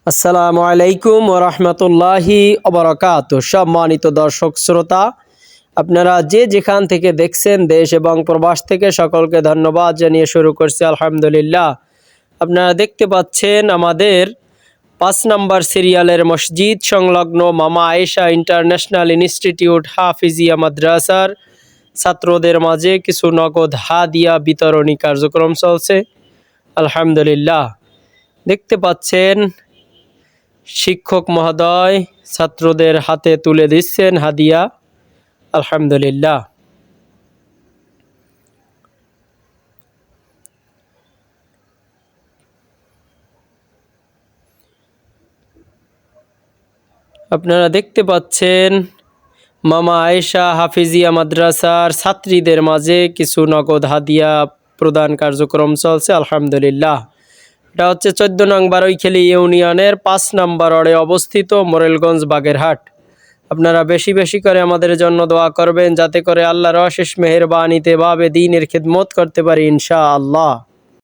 আসসালামু আলাইকুম ওরহমতুল্লাহি ওবরাকাতুহু। সম্মানিত দর্শক শ্রোতা, আপনারা যে যেখান থেকে দেখছেন দেশ এবং প্রবাস থেকে সকলকে ধন্যবাদ জানিয়ে শুরু করছি আলহামদুলিল্লাহ। আপনারা দেখতে পাচ্ছেন আমাদের 5 নম্বর সিরিয়ালের মসজিদ সংলগ্ন মামা আয়েশা ইন্টারন্যাশনাল ইনস্টিটিউট হাফিজিয়া মাদ্রাসার ছাত্রদের মাঝে কিছু নগদ হাদিয়া বিতরণী কার্যক্রম চলছে আলহামদুলিল্লাহ। দেখতে পাচ্ছেন শিক্ষক মহোদয় ছাত্রদের হাতে তুলে দিচ্ছেন হাদিয়া আলহামদুলিল্লাহ। আপনারা দেখতে পাচ্ছেন মামা আয়েশা হাফিজিয়া মাদ্রাসার ছাত্রীদের মাঝে কিছু নগদ হাদিয়া প্রদান কার্যক্রম চলছে আলহামদুলিল্লাহ। এটা হচ্ছে 14 নং বারৈখালী ইউনিয়নের 5 নম্বর ওয়ার্ডে অবস্থিত মোরেলগঞ্জ বাগেরহাট। আপনারা বেশি বেশি করে আমাদের জন্য দোয়া করবেন যাতে করে আল্লাহর অশেষ মেহেরবানিতে ভাবে দ্বীনের খিদমত করতে পারি ইনশাআল্লাহ।